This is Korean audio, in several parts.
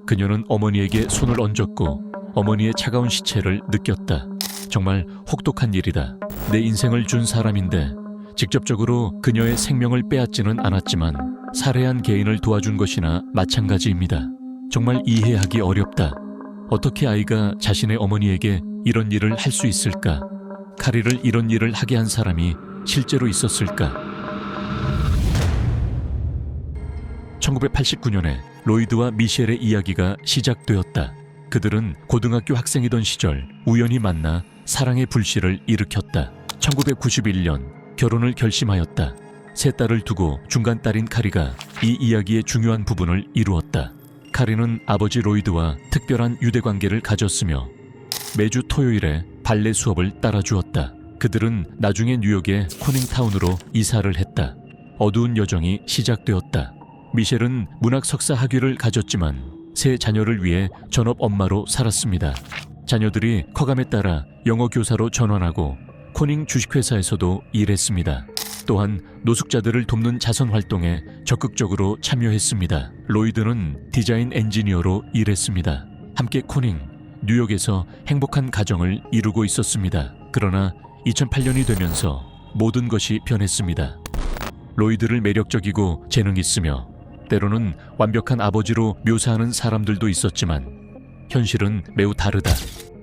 그녀는 어머니에게 손을 얹었고 어머니의 차가운 시체를 느꼈다. 정말 혹독한 일이다. 내 인생을 준 사람인데 직접적으로 그녀의 생명을 빼앗지는 않았지만 살해한 개인을 도와준 것이나 마찬가지입니다. 정말 이해하기 어렵다. 어떻게 아이가 자신의 어머니에게 이런 일을 할 수 있을까? 카리를 이런 일을 하게 한 사람이 실제로 있었을까? 1989년에 로이드와 미셸의 이야기가 시작되었다. 그들은 고등학교 학생이던 시절 우연히 만나 사랑의 불씨를 일으켰다. 1991년 결혼을 결심하였다. 세 딸을 두고 중간 딸인 카리가 이 이야기의 중요한 부분을 이루었다. 카리는 아버지 로이드와 특별한 유대관계를 가졌으며 매주 토요일에 발레 수업을 따라주었다. 그들은 나중에 뉴욕의 코닝타운으로 이사를 했다. 어두운 여정이 시작되었다. 미셸은 문학 석사 학위를 가졌지만 세 자녀를 위해 전업 엄마로 살았습니다. 자녀들이 커감에 따라 영어 교사로 전환하고 코닝 주식회사에서도 일했습니다. 또한 노숙자들을 돕는 자선 활동에 적극적으로 참여했습니다. 로이드는 디자인 엔지니어로 일했습니다. 함께 코닝, 뉴욕에서 행복한 가정을 이루고 있었습니다. 그러나 2008년이 되면서 모든 것이 변했습니다. 로이드를 매력적이고 재능 있으며 때로는 완벽한 아버지로 묘사하는 사람들도 있었지만 현실은 매우 다르다.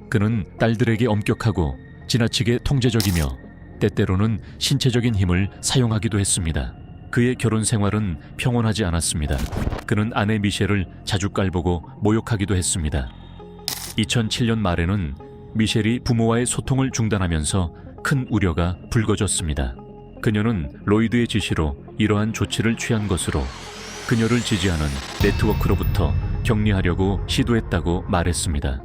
그는 딸들에게 엄격하고 지나치게 통제적이며 때때로는 신체적인 힘을 사용하기도 했습니다. 그의 결혼 생활은 평온하지 않았습니다. 그는 아내 미셸을 자주 깔보고 모욕하기도 했습니다. 2007년 말에는 미셸이 부모와의 소통을 중단하면서 큰 우려가 불거졌습니다. 그녀는 로이드의 지시로 이러한 조치를 취한 것으로 그녀를 지지하는 네트워크로부터 격리하려고 시도했다고 말했습니다.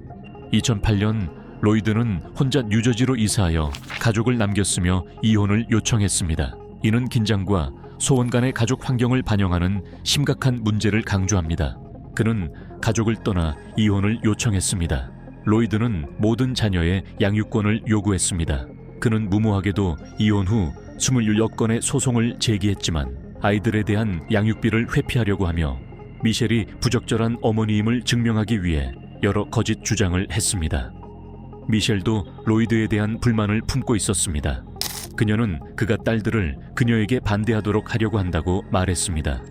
2008년 로이드는 혼자 뉴저지로 이사하여 가족을 남겼으며 이혼을 요청했습니다. 이는 긴장과 소원 간의 가족 환경을 반영하는 심각한 문제를 강조합니다. 그는 가족을 떠나 이혼을 요청했습니다. 로이드는 모든 자녀의 양육권을 요구했습니다. 그는 무모하게도 이혼 후 26건의 소송을 제기했지만 아이들에 대한 양육비를 회피하려고 하며 미셸이 부적절한 어머니임을 증명하기 위해 여러 거짓 주장을 했습니다. 미셸도 로이드에 대한 불만을 품고 있었습니다. 그녀는 그가 딸들을 그녀에게 반대하도록 하려고 한다고 말했습니다.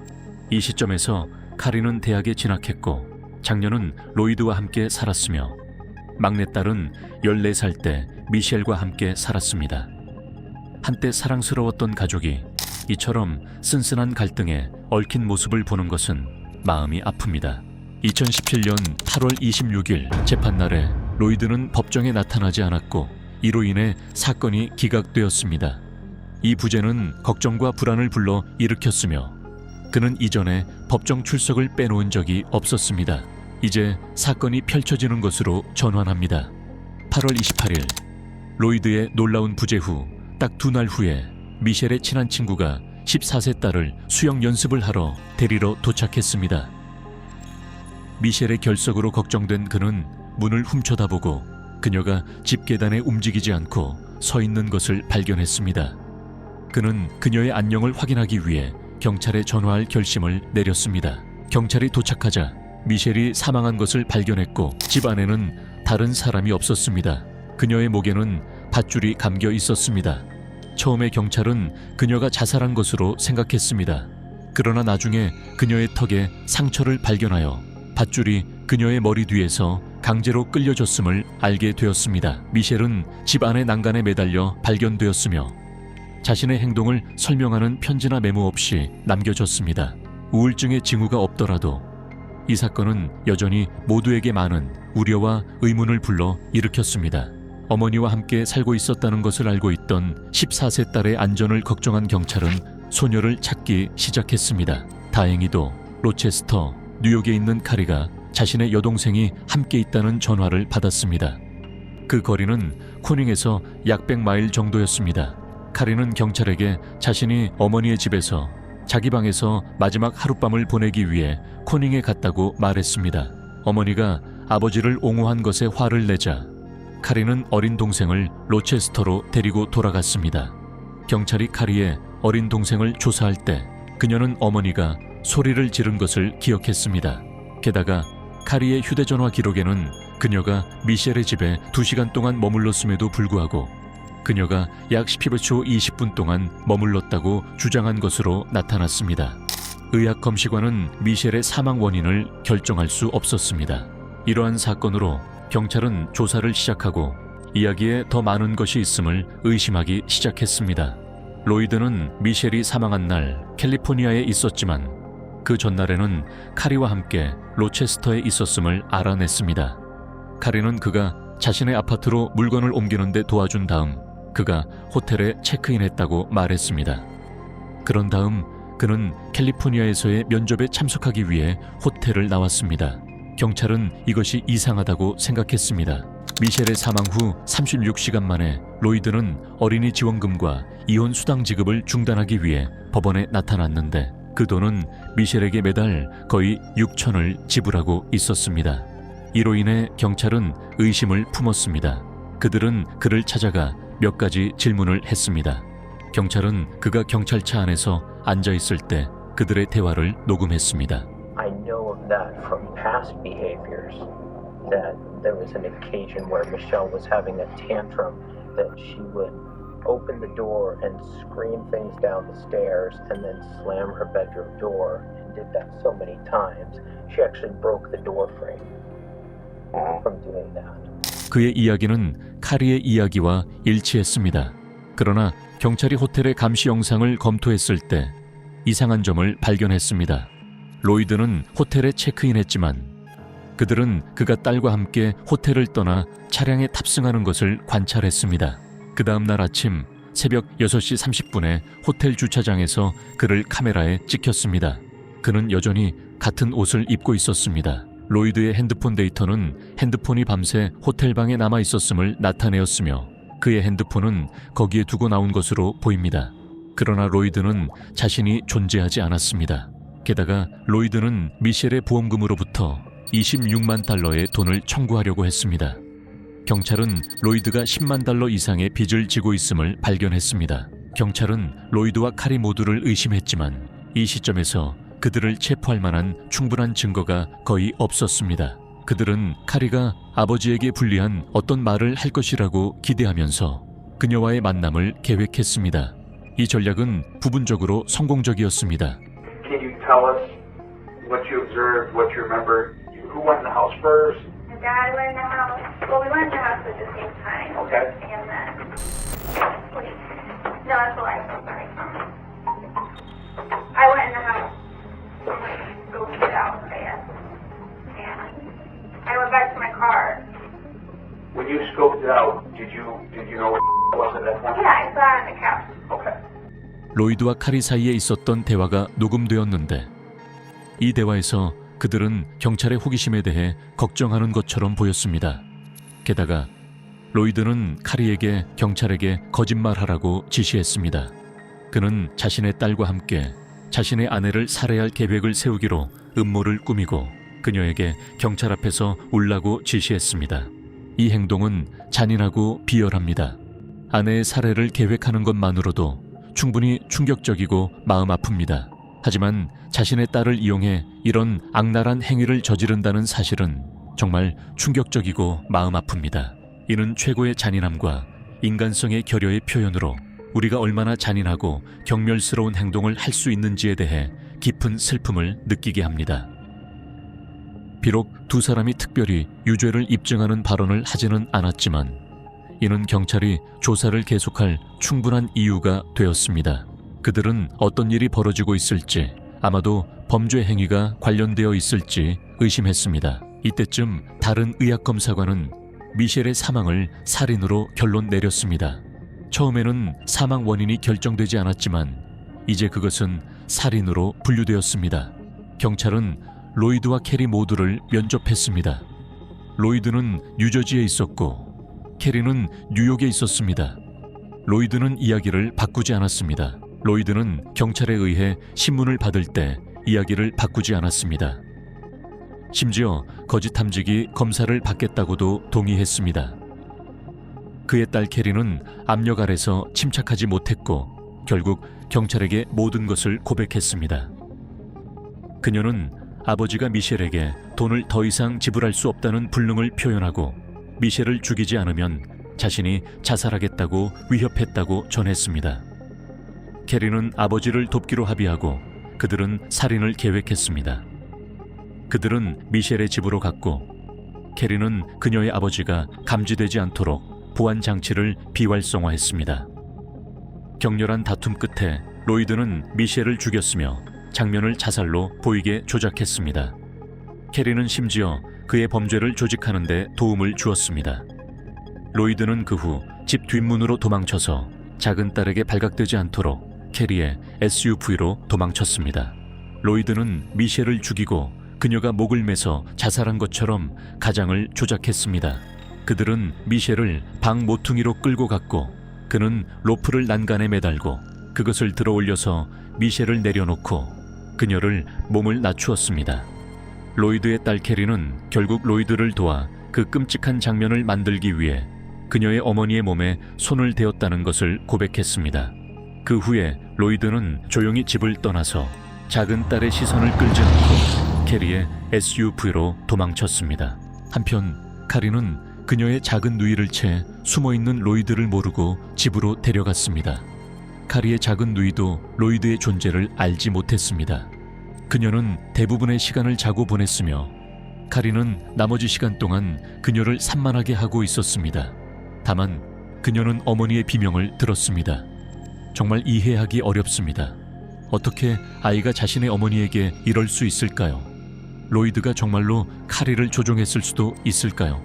이 시점에서 카리는 대학에 진학했고 장녀는 로이드와 함께 살았으며 막내딸은 14살 때 미셸과 함께 살았습니다. 한때 사랑스러웠던 가족이 이처럼 쓴쓴한 갈등에 얽힌 모습을 보는 것은 마음이 아픕니다. 2017년 8월 26일 재판날에 로이드는 법정에 나타나지 않았고 이로 인해 사건이 기각되었습니다. 이 부재는 걱정과 불안을 불러 일으켰으며 그는 이전에 법정 출석을 빼놓은 적이 없었습니다. 이제 사건이 펼쳐지는 것으로 전환합니다. 8월 28일 로이드의 놀라운 부재 후 딱 2날 후에 미셸의 친한 친구가 14세 딸을 수영 연습을 하러 데리러 도착했습니다. 미셸의 결석으로 걱정된 그는 문을 훔쳐다보고 그녀가 집 계단에 움직이지 않고 서 있는 것을 발견했습니다. 그는 그녀의 안녕을 확인하기 위해 경찰에 전화할 결심을 내렸습니다. 경찰이 도착하자 미셸이 사망한 것을 발견했고 집 안에는 다른 사람이 없었습니다. 그녀의 목에는 밧줄이 감겨 있었습니다. 처음에 경찰은 그녀가 자살한 것으로 생각했습니다. 그러나 나중에 그녀의 턱에 상처를 발견하여 밧줄이 그녀의 머리 뒤에서 강제로 끌려졌음을 알게 되었습니다. 미셸은 집 안의 난간에 매달려 발견되었으며 자신의 행동을 설명하는 편지나 메모 없이 남겨졌습니다. 우울증의 징후가 없더라도 이 사건은 여전히 모두에게 많은 우려와 의문을 불러 일으켰습니다. 어머니와 함께 살고 있었다는 것을 알고 있던 14세 딸의 안전을 걱정한 경찰은 소녀를 찾기 시작했습니다. 다행히도 로체스터, 뉴욕에 있는 카리가 자신의 여동생이 함께 있다는 전화를 받았습니다. 그 거리는 코닝에서 약 100마일 정도였습니다. 카리는 경찰에게 자신이 어머니의 집에서 자기 방에서 마지막 하룻밤을 보내기 위해 코닝에 갔다고 말했습니다. 어머니가 아버지를 옹호한 것에 화를 내자 카리는 어린 동생을 로체스터로 데리고 돌아갔습니다. 경찰이 카리의 어린 동생을 조사할 때 그녀는 어머니가 소리를 지른 것을 기억했습니다. 게다가 카리의 휴대전화 기록에는 그녀가 미셸의 집에 2시간 동안 머물렀음에도 불구하고 그녀가 약 12초 20분 동안 머물렀다고 주장한 것으로 나타났습니다. 의학검시관은 미셸의 사망 원인을 결정할 수 없었습니다. 이러한 사건으로 경찰은 조사를 시작하고 이야기에 더 많은 것이 있음을 의심하기 시작했습니다. 로이드는 미셸이 사망한 날 캘리포니아에 있었지만 그 전날에는 카리와 함께 로체스터에 있었음을 알아냈습니다. 카리는 그가 자신의 아파트로 물건을 옮기는데 도와준 다음 그가 호텔에 체크인했다고 말했습니다. 그런 다음 그는 캘리포니아에서의 면접에 참석하기 위해 호텔을 나왔습니다. 경찰은 이것이 이상하다고 생각했습니다. 미셸의 사망 후 36시간 만에 로이드는 어린이 지원금과 이혼 수당 지급을 중단하기 위해 법원에 나타났는데 그 돈은 미셸에게 매달 거의 6천을 지불하고 있었습니다. 이로 인해 경찰은 의심을 품었습니다. 그들은 그를 찾아가 몇 가지 질문을 했습니다. 경찰은 그가 경찰차 안에서 앉아있을 때 그들의 대화를 녹음했습니다. I know of that from past behaviors that there was an occasion where Michelle was having a tantrum that she would open the door and scream things down the stairs and then slam her bedroom door and did that so many times. She actually broke the door frame from doing that. 그의 이야기는 카리의 이야기와 일치했습니다. 그러나 경찰이 호텔의 감시 영상을 검토했을 때 이상한 점을 발견했습니다. 로이드는 호텔에 체크인했지만 그들은 그가 딸과 함께 호텔을 떠나 차량에 탑승하는 것을 관찰했습니다. 그 다음 날 아침 새벽 6시 30분에 호텔 주차장에서 그를 카메라에 찍혔습니다. 그는 여전히 같은 옷을 입고 있었습니다. 로이드의 핸드폰 데이터는 핸드폰이 밤새 호텔방에 남아 있었음을 나타내었으며 그의 핸드폰은 거기에 두고 나온 것으로 보입니다. 그러나 로이드는 자신이 존재하지 않았습니다. 게다가 로이드는 미셸의 보험금으로부터 26만 달러의 돈을 청구하려고 했습니다. 경찰은 로이드가 10만 달러 이상의 빚을 지고 있음을 발견했습니다. 경찰은 로이드와 카리 모두를 의심했지만 이 시점에서 그들을 체포할 만한 충분한 증거가 거의 없었습니다. 그들은 카리가 아버지에게 불리한 어떤 말을 할 것이라고 기대하면서 그녀와의 만남을 계획했습니다. 이 전략은 부분적으로 성공적이었습니다. Can you tell us what you observed, what you remember? Who went in the house first? Dad went in the house. Well, we went in the house at the same time. Okay. And then, wait. No, that's a lie. I'm sorry. I went in the house. Go get out fast. And I went back to my car. When you scoped it out, did you know where was at that point? Yeah, I saw it on the couch. Okay. 로이드와 카리 사이에 있었던 대화가 녹음되었는데 이 대화에서 그들은 경찰의 호기심에 대해 걱정하는 것처럼 보였습니다. 게다가 로이드는 카리에게 경찰에게 거짓말하라고 지시했습니다. 그는 자신의 딸과 함께 자신의 아내를 살해할 계획을 세우기로 음모를 꾸미고 그녀에게 경찰 앞에서 울라고 지시했습니다. 이 행동은 잔인하고 비열합니다. 아내의 살해를 계획하는 것만으로도 충분히 충격적이고 마음 아픕니다. 하지만 자신의 딸을 이용해 이런 악랄한 행위를 저지른다는 사실은 정말 충격적이고 마음 아픕니다. 이는 최고의 잔인함과 인간성의 결여의 표현으로 우리가 얼마나 잔인하고 경멸스러운 행동을 할 수 있는지에 대해 깊은 슬픔을 느끼게 합니다. 비록 두 사람이 특별히 유죄를 입증하는 발언을 하지는 않았지만 이는 경찰이 조사를 계속할 충분한 이유가 되었습니다. 그들은 어떤 일이 벌어지고 있을지, 아마도 범죄 행위가 관련되어 있을지 의심했습니다. 이때쯤 다른 의학검사관은 미셸의 사망을 살인으로 결론 내렸습니다. 처음에는 사망 원인이 결정되지 않았지만 이제 그것은 살인으로 분류되었습니다. 경찰은 로이드와 캐리 모두를 면접했습니다. 로이드는 뉴저지에 있었고 캐리는 뉴욕에 있었습니다. 로이드는 이야기를 바꾸지 않았습니다. 로이드는 경찰에 의해 신문을 받을 때 이야기를 바꾸지 않았습니다. 심지어 거짓 탐지기 검사를 받겠다고도 동의했습니다. 그의 딸 캐리는 압력 아래서 침착하지 못했고 결국 경찰에게 모든 것을 고백했습니다. 그녀는 아버지가 미셸에게 돈을 더 이상 지불할 수 없다는 불능을 표현하고 미셸을 죽이지 않으면 자신이 자살하겠다고 위협했다고 전했습니다. 캐리는 아버지를 돕기로 합의하고 그들은 살인을 계획했습니다. 그들은 미셸의 집으로 갔고 캐리는 그녀의 아버지가 감지되지 않도록 보안 장치를 비활성화했습니다. 격렬한 다툼 끝에 로이드는 미셸을 죽였으며 장면을 자살로 보이게 조작했습니다. 캐리는 심지어 그의 범죄를 조직하는 데 도움을 주었습니다. 로이드는 그 후 집 뒷문으로 도망쳐서 작은 딸에게 발각되지 않도록 캐리의 SUV로 도망쳤습니다. 로이드는 미셸을 죽이고 그녀가 목을 매서 자살한 것처럼 가장을 조작했습니다. 그들은 미셸을 방 모퉁이로 끌고 갔고 그는 로프를 난간에 매달고 그것을 들어 올려서 미셸을 내려놓고 그녀를 몸을 낮추었습니다. 로이드의 딸 캐리는 결국 로이드를 도와 그 끔찍한 장면을 만들기 위해 그녀의 어머니의 몸에 손을 대었다는 것을 고백했습니다. 그 후에 로이드는 조용히 집을 떠나서 작은 딸의 시선을 끌지 않고 캐리의 SUV로 도망쳤습니다. 한편 카리는 그녀의 작은 누이를 채 숨어있는 로이드를 모르고 집으로 데려갔습니다. 카리의 작은 누이도 로이드의 존재를 알지 못했습니다. 그녀는 대부분의 시간을 자고 보냈으며 카리는 나머지 시간 동안 그녀를 산만하게 하고 있었습니다. 다만 그녀는 어머니의 비명을 들었습니다. 정말 이해하기 어렵습니다. 어떻게 아이가 자신의 어머니에게 이럴 수 있을까요? 로이드가 정말로 카리를 조종했을 수도 있을까요?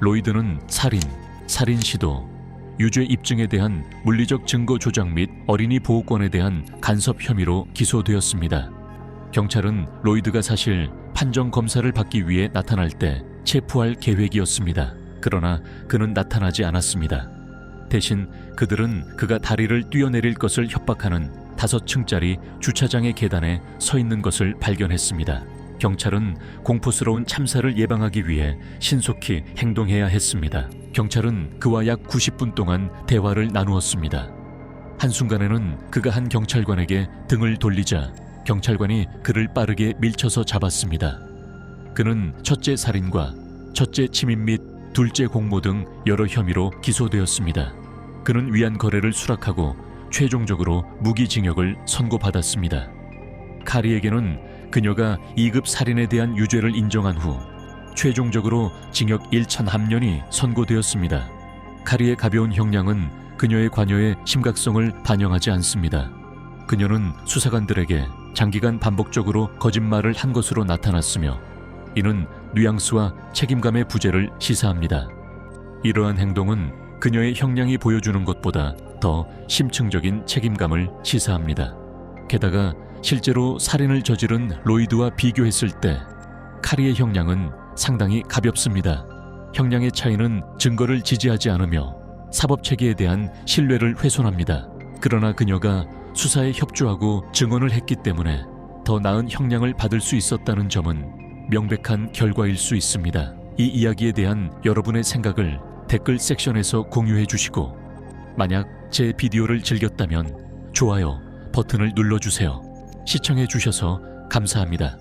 로이드는 살인 시도, 유죄 입증에 대한 물리적 증거 조작 및 어린이 보호권에 대한 간섭 혐의로 기소되었습니다. 경찰은 로이드가 사실 판정 검사를 받기 위해 나타날 때 체포할 계획이었습니다. 그러나 그는 나타나지 않았습니다. 대신 그들은 그가 다리를 뛰어내릴 것을 협박하는 5층짜리 주차장의 계단에 서 있는 것을 발견했습니다. 경찰은 공포스러운 참사를 예방하기 위해 신속히 행동해야 했습니다. 경찰은 그와 약 90분 동안 대화를 나누었습니다. 한순간에는 그가 한 경찰관에게 등을 돌리자 경찰관이 그를 빠르게 밀쳐서 잡았습니다. 그는 첫째 살인과 첫째 침입 및 둘째 공모 등 여러 혐의로 기소되었습니다. 그는 위안 거래를 수락하고 최종적으로 무기징역을 선고받았습니다. 카리에게는 그녀가 2급 살인에 대한 유죄를 인정한 후 최종적으로 징역 1,000함년이 선고되었습니다. 카리의 가벼운 형량은 그녀의 관여의 심각성을 반영하지 않습니다. 그녀는 수사관들에게 장기간 반복적으로 거짓말을 한 것으로 나타났으며 이는 뉘앙스와 책임감의 부재를 시사합니다. 이러한 행동은 그녀의 형량이 보여주는 것보다 더 심층적인 책임감을 시사합니다. 게다가 실제로 살인을 저지른 로이드와 비교했을 때 카리의 형량은 상당히 가볍습니다. 형량의 차이는 증거를 지지하지 않으며 사법체계에 대한 신뢰를 훼손합니다. 그러나 그녀가 수사에 협조하고 증언을 했기 때문에 더 나은 형량을 받을 수 있었다는 점은 명백한 결과일 수 있습니다. 이 이야기에 대한 여러분의 생각을 댓글 섹션에서 공유해 주시고 만약 제 비디오를 즐겼다면 좋아요 버튼을 눌러주세요. 시청해 주셔서 감사합니다.